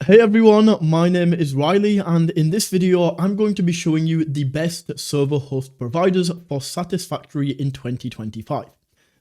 Hey everyone, my name is Riley, and in this video I'm going to be showing you the best server host providers for Satisfactory in 2025.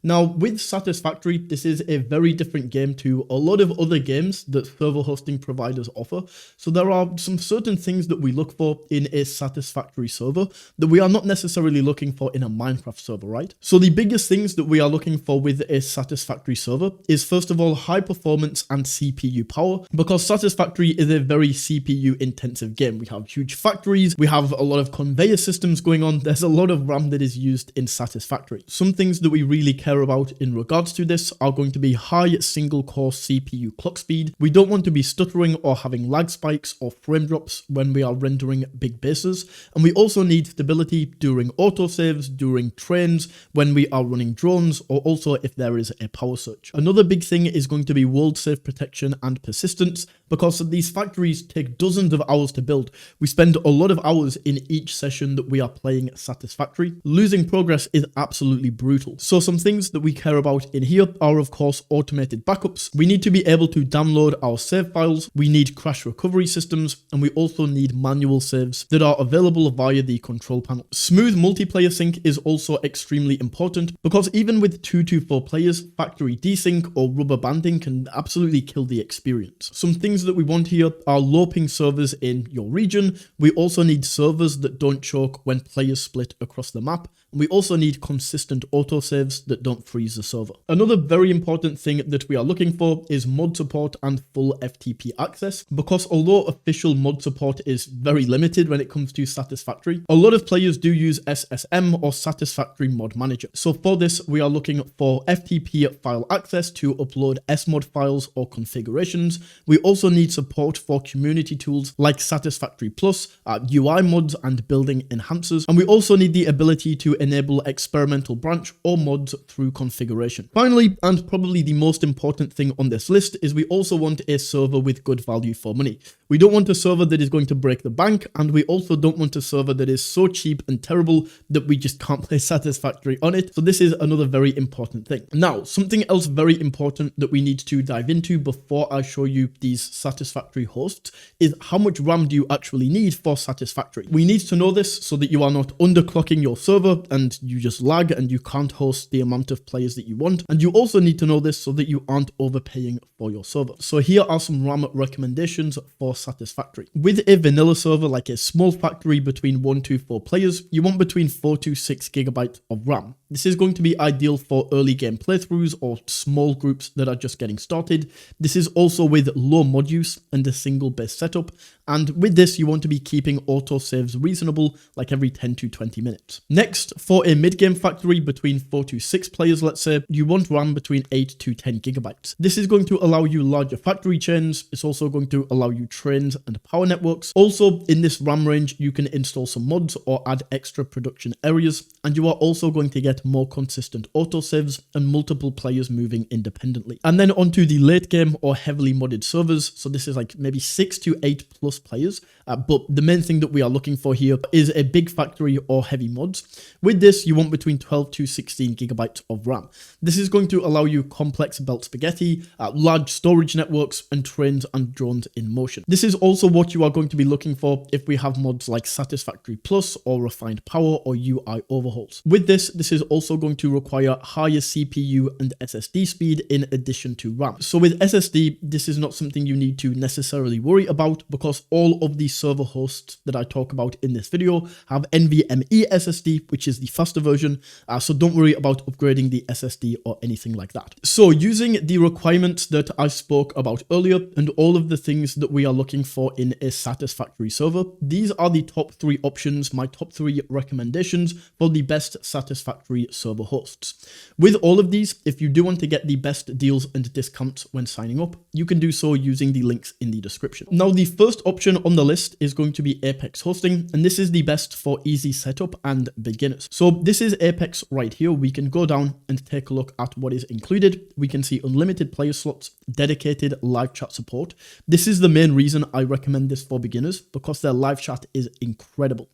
Now, with Satisfactory, this is a very different game to a lot of other games that server hosting providers offer. So there are some certain things that we look for in a Satisfactory server that we are not necessarily looking for in a Minecraft server, right? So the biggest things that we are looking for with a Satisfactory server is, first of all, high performance and CPU power, because Satisfactory is a very CPU intensive game. We have huge factories, we have a lot of conveyor systems going on. There's a lot of RAM that is used in Satisfactory. Some things that we really care about in regards to this are going to be high single core CPU clock speed. We don't want to be stuttering or having lag spikes or frame drops when we are rendering big bases. And we also need stability during autosaves, during trains, when we are running drones, or also if there is a power surge. Another big thing is going to be world safe protection and persistence, because these factories take dozens of hours to build. We spend a lot of hours in each session that we are playing Satisfactory. Losing progress is absolutely brutal. So some things that we care about in here are, of course, automated backups. We need to be able to download our save files. We need crash recovery systems, and we also need manual saves that are available via the control panel. Smooth multiplayer sync is also extremely important, because even with 2 to 4 players, factory desync or rubber banding can absolutely kill the experience. Some things that we want here are low ping servers in your region. We also need servers that don't choke when players split across the map. And we also need consistent autosaves that don't freeze the server. Another very important thing that we are looking for is mod support and full FTP access, because although official mod support is very limited when it comes to Satisfactory, a lot of players do use SSM or Satisfactory Mod Manager. So for this, we are looking for FTP file access to upload SMod files or configurations. We also need support for community tools like Satisfactory Plus, UI mods and building enhancers. And we also need the ability to enable experimental branch or mods through configuration. Finally, and probably the most important thing on this list, is we also want a server with good value for money. We don't want a server that is going to break the bank, and we also don't want a server that is so cheap and terrible that we just can't play Satisfactory on it. So this is another very important thing. Now, something else very important that we need to dive into before I show you these Satisfactory hosts is how much RAM do you actually need for Satisfactory. We need to know this so that you are not underclocking your server and you just lag and you can't host the amount of players that you want. And you also need to know this so that you aren't overpaying for your server. So here are some RAM recommendations for Satisfactory. With a vanilla server like a small factory between 1 to 4 players, you want between 4 to 6 gigabytes of RAM. This is going to be ideal for early game playthroughs or small groups that are just getting started. This is also with low mod use and a single base setup. And with this, you want to be keeping auto saves reasonable, like every 10 to 20 minutes. Next, for a mid-game factory between 4 to 6 players, let's say, you want RAM between 8 to 10 gigabytes. This is going to allow you larger factory chains. It's also going to allow you trains and power networks. Also, in this RAM range, you can install some mods or add extra production areas, and you are also going to get more consistent autosaves and multiple players moving independently. And then onto the late game or heavily modded servers. So this is like maybe 6 to 8 plus players. But the main thing that we are looking for here is a big factory or heavy mods. With this, you want between 12 to 16 gigabytes of RAM. This is going to allow you complex belt spaghetti, large storage networks, and trains and drones in motion. This is also what you are going to be looking for if we have mods like Satisfactory Plus or Refined Power or UI overhauls. With this is also going to require higher CPU and SSD speed in addition to RAM. So with SSD, this is not something you need to necessarily worry about, because all of these server hosts that I talk about in this video have NVMe SSD, which is the faster version. So don't worry about upgrading the SSD or anything like that. So using the requirements that I spoke about earlier and all of the things that we are looking for in a Satisfactory server, these are the top 3 options, my top 3 recommendations for the best Satisfactory server hosts. With all of these, if you do want to get the best deals and discounts when signing up, you can do so using the links in the description. Now, the first option on the list is going to be Apex Hosting, and this is the best for easy setup and beginners. So this is Apex right here. We can go down and take a look at what is included. We can see unlimited player slots, dedicated live chat support. This is the main reason I recommend this for beginners, because their live chat is incredible.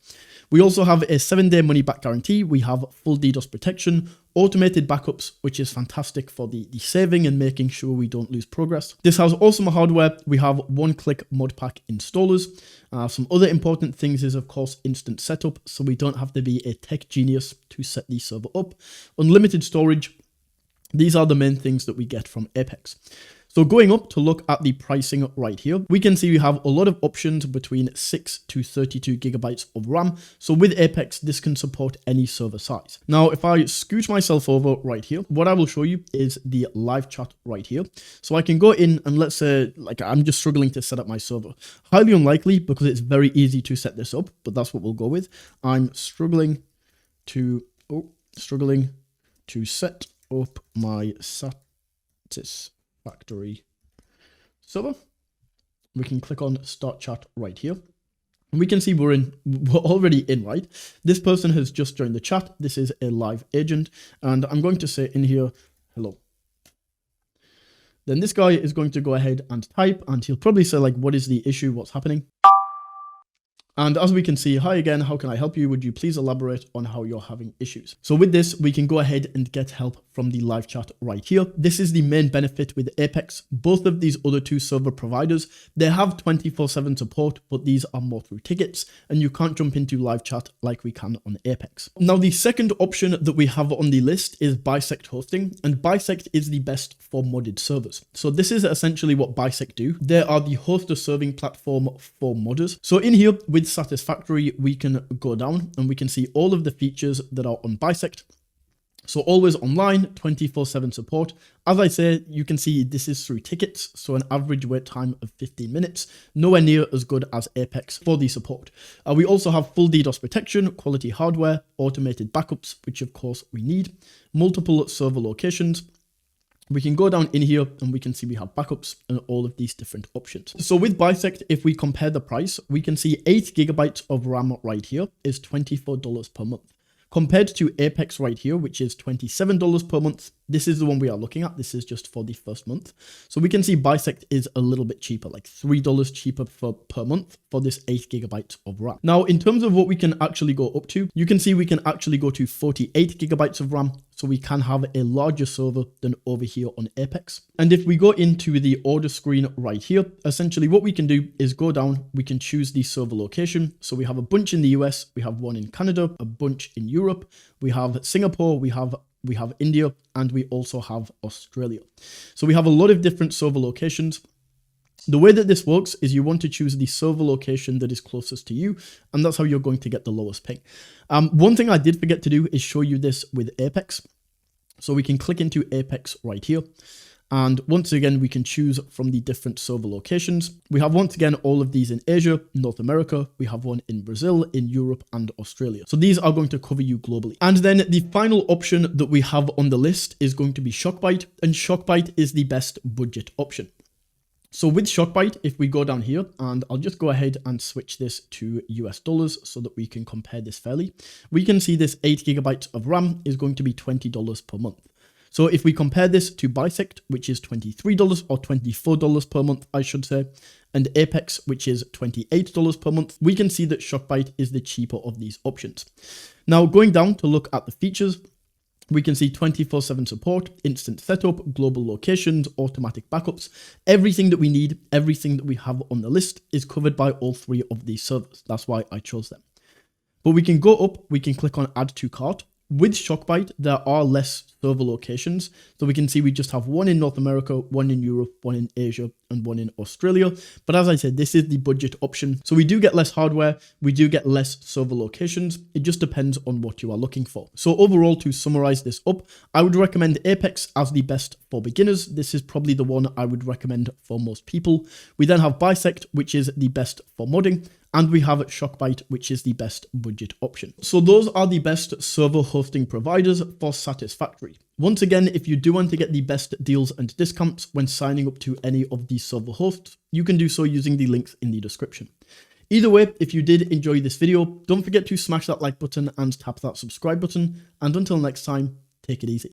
We also have a 7-day money back guarantee. We have full DDoS protection, automated backups, which is fantastic for the saving and making sure we don't lose progress. This has awesome hardware. We have one-click modpack installers. Some other important things is, of course, instant setup, so we don't have to be a tech genius to set the server up. Unlimited storage. These are the main things that we get from Apex. So going up to look at the pricing right here, we can see we have a lot of options between 6 to 32 gigabytes of RAM. So with Apex, this can support any server size. Now, if I scooch myself over right here, what I will show you is the live chat right here. So I can go in and let's say, like, I'm just struggling to set up my server. Highly unlikely because it's very easy to set this up, but that's what we'll go with. I'm struggling to set up my Satisfactory server. We can click on start chat right here. And we can see we're already in, right? This person has just joined the chat. This is a live agent. And I'm going to say in here, hello. Then this guy is going to go ahead and type, and he'll probably say like, what is the issue? What's happening? And as we can see, hi again, how can I help you? Would you please elaborate on how you're having issues? So with this, we can go ahead and get help from the live chat right here. This is the main benefit with Apex. Both of these other two server providers, they have 24/7 support, but these are more through tickets, and you can't jump into live chat like we can on Apex. Now, the second option that we have on the list is Bisect Hosting, and Bisect is the best for modded servers. So this is essentially what Bisect do. They are the hoster serving platform for modders. So in here with Satisfactory, we can go down and we can see all of the features that are on Bisect. So always online, 24/7 support. As I say, you can see this is through tickets, so an average wait time of 15 minutes, nowhere near as good as Apex for the support. We also have full DDoS protection, quality hardware, automated backups, which of course we need, multiple server locations. We can go down in here and we can see we have backups and all of these different options. So with Bisect, if we compare the price, we can see 8 gigabytes of RAM right here is $24 per month. Compared to Apex right here, which is $27 per month, this is the one we are looking at. This is just for the first month. So we can see Bisect is a little bit cheaper, like $3 cheaper per month for this 8 gigabytes of RAM. Now, in terms of what we can actually go up to, you can see we can actually go to 48 gigabytes of RAM. So we can have a larger server than over here on Apex. And if we go into the order screen right here, essentially what we can do is go down, we can choose the server location. So we have a bunch in the US, we have one in Canada, a bunch in Europe, we have Singapore, we have India, and we also have Australia. So we have a lot of different server locations. The way that this works is you want to choose the server location that is closest to you, and that's how you're going to get the lowest ping. One thing I did forget to do is show you this with Apex. So we can click into Apex right here. And once again, we can choose from the different server locations. We have once again all of these in Asia, North America. We have one in Brazil, in Europe, and Australia. So these are going to cover you globally. And then the final option that we have on the list is going to be Shockbyte, and Shockbyte is the best budget option. So with Shockbyte, if we go down here, and I'll just go ahead and switch this to US dollars so that we can compare this fairly, we can see this 8 gigabytes of RAM is going to be $20 per month. So if we compare this to Bisect, which is $23 or $24 per month, I should say, and Apex, which is $28 per month, we can see that Shockbyte is the cheaper of these options. Now, going down to look at the features, we can see 24/7 support, instant setup, global locations, automatic backups. Everything that we need, everything that we have on the list is covered by all three of these servers. That's why I chose them. But we can go up, we can click on add to cart. With Shockbyte, there are less server locations. So we can see we just have one in North America, one in Europe, one in Asia, and one in Australia. But as I said, this is the budget option. So we do get less hardware, we do get less server locations. It just depends on what you are looking for. So overall, to summarize this up, I would recommend Apex as the best for beginners. This is probably the one I would recommend for most people. We then have Bisect, which is the best for modding. And we have Shockbyte, which is the best budget option. So those are the best server hosting providers for Satisfactory. Once again, if you do want to get the best deals and discounts when signing up to any of these server hosts, you can do so using the links in the description. Either way, if you did enjoy this video, don't forget to smash that like button and tap that subscribe button. And until next time, take it easy.